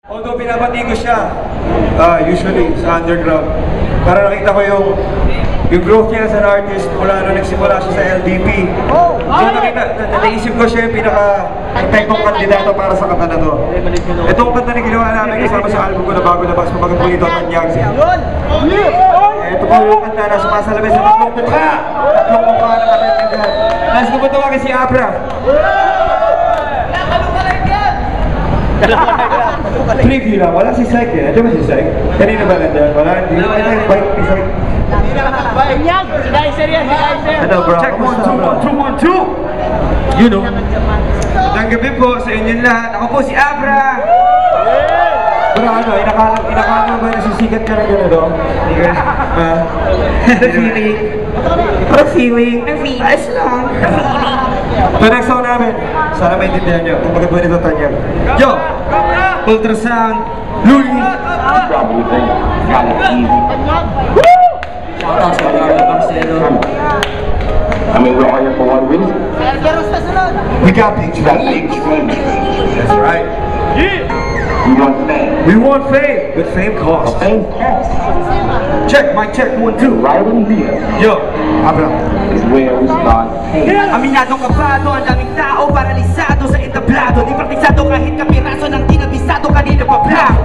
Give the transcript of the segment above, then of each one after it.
Although pinapati ko siya, usually sa underground, para nakita ko yung growth niya as an artist mula nung nagsimula siya sa LDP. So naisip ko siya yung pinaka-perfectong kandidato para sa kanta na to. Itong kanta na ginawa namin kasama sa album ko na bago labas, kumbaga po ito Tanyag. Ito po yung kanta na sumasalamin sa tatlong mukha! Tatlong mukha na kanta. Nais ko po tawagin si Abra. Preview lang, wala si Syke eh. Ito ba si Syke? Kanina ba nandyan? Wala, hindi naman tayo bike ni Syke. Tanyag! Si Dicer yan, si Dicer! Ano bro? Check 1, 2, 1, 2, 1, 2! You know. Magandang gabi po sa inyong lahat. Ako po si Abra! Pero ano, inakala ba nasisikat ka na gano'n? Hindi ka na? Feeling. Parang feeling. Ayos lang. Ito next song namin. Sana maintindihan nyo. Kung maganda nito Tanyag. Yo! Ultrasound. Luli. Probably think got it easy. Shoutout sa Carlo Marcelo. I mean, we're all here for one reason. We got big Big dreams. That's right. We want fame. We want fame. But fame costs. Fame costs. Check, mic check, 1, 2. Right in here Yo, Abra. is where we start paying. Aminadong kabado, ang daming tao paralisado sa entablado. Di praktisado kahit kapiraso ng kinabisado kanina pa blank.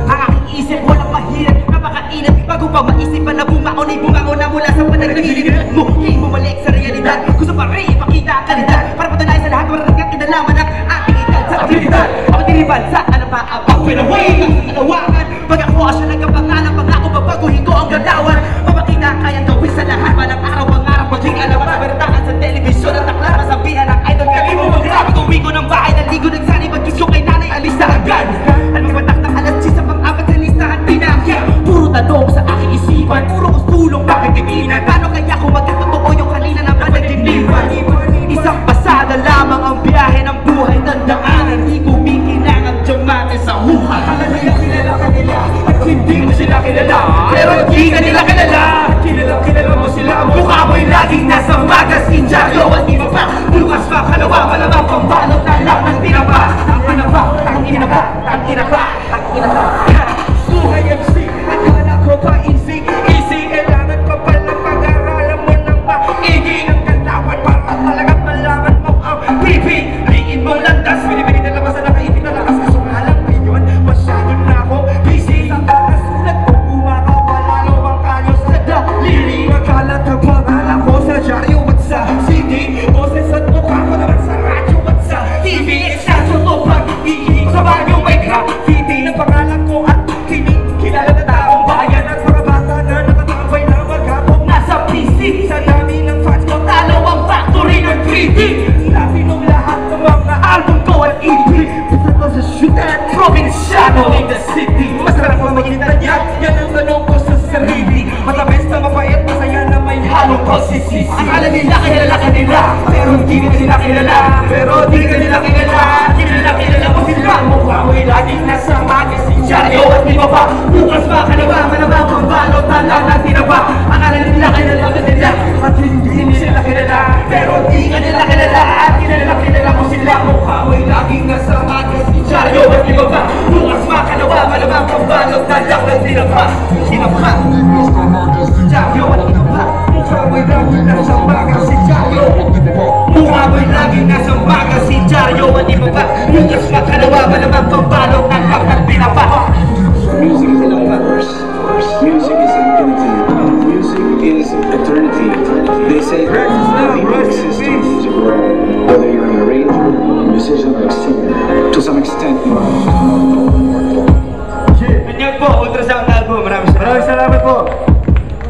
Ang aking isip walang mahirap, napakainit. Bago pa maisipan na bumaon ay bumangon na mula sa panaginip mo. Hindi bumalik sa realidad, gusto pa rin ipakita ang kalidad. Para patunayan sa lahat, mararagat kinalaman ang aking edad sa abilidad. Ang matiriban sa ano pa abang pinaway ang kalawangan. Pag ako asya nagkapangalan, pangako babaguhin ko ang galawan. Mapakita kayang gawin sa lahat, walang araw pangarap maging alam. Masabertahan sa telebisyon at takla, masabihan ang idol. Kami mo mag-rap, tuwi ko ng bahay, naligo nagsani, mag-kiss ko kay nanay, alis na agad. At magpatak ng alas 10 sa pang-apat sa listahan, pinakya. Puro tanong sa aking isipan, puro kustulong, bakit timinan? Paano kaya kung magkatotoo yung kanina na panaginipan? Isang pasada lamang ang biyahe ng buhay, tandaan, hindi kumikinang diamante sa huha. Akala nila kilala ka nila at hindi mo sila kilala, pero hindi ka nila kilala. Kilala mo sila, mukha mo'y laging nasa magazine, dyaryo at iba pa. Bukas pa, kalawa, malamang pambalot na lang ng tinapa. Ang tinapa, ang tinapa, ang tinapa, ang tinapa. Buhay MC, akala ko pa easy, easy, kailangan ko palang pag-aralan mo ng maigi ang kalawan para talagang malaman mo ang pipiliin mo landas. Pinipili na labas na nakaipin na lakas, kaso nga lang ngayon masyado na ako busy sa taas. Nagpupumaka palalo ang kayos sa daliri. Magkalat ang pangalan ko sa dyaryo at sa CD. Boses at mukha ko naman sa radyo at sa TV. Ekstasyo to pag-iinig sa banyo may graffiti ng pangalan ko at kilala na taong bayan at mga bata na nakatambay na maghapong nasa PC. Sa dami ng fans ko, talo ang factory ng 3D. Napinom lahat ng mga album ko at EP. Basta ko sa shoot at provinciano in the city. Masarap ang maging Tanyag, yan ang tanong ko sa sarili. Matabes na mapayat, masaya na may halong konsisisi. Akala nila kilala ka nila, pero hindi ka nila kilala. Pero di ka nila kilala, kilala mo sila. Mukha mo'y laging nasa magazine, dyaryo at iba pa. Bukas pa, kalawa, malamang pambalot na lang ng tinapa. Akala nila kilala ka nila at hindi mo sila kilala, pero di ka nila kilala. Kilala mo sila. Mukha mo'y laging nasa magazine, dyaryo at iba pa. Bukas pa, kalawa, malamang pambalot na lang ng tinapa. Tinapa, dyaryo at iba pa. Mukha mo'y laging nasa magazine, dyaryo. Mukha mo'y laging nasa magazine, dyaryo at iba pa. Bukas pa, kalawa, malamang pambalot na lang ng tinapa. Music is a universe. Music is infinity. Music is eternity. They say people exist in the music world, whether you're an arranger, musician, or a singer. To some extent, Tanyag po, Ultrasound album. Maraming Salamat po.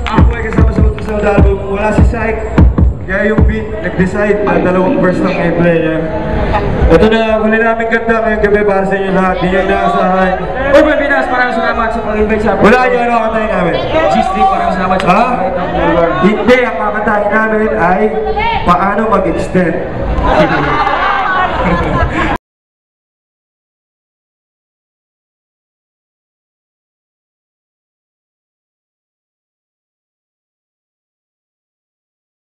Ako ay kasama sa Ultrasound album. Wala si Syke. Kaya yung beat, nag-decide na dalawang verse lang i-play niya. Ito na, huli namin ganda ngayong gabi para sa inyo lahat. Di nyo inaasahan. Uy, Pinas, maraming salamat sa pag-invite sa amin. Wala nyo ano kakantahin namin. G-Street, maraming salamat sa pag-invite ng viewer. Hindi, ang kakantahin namin ay paano mag-extend.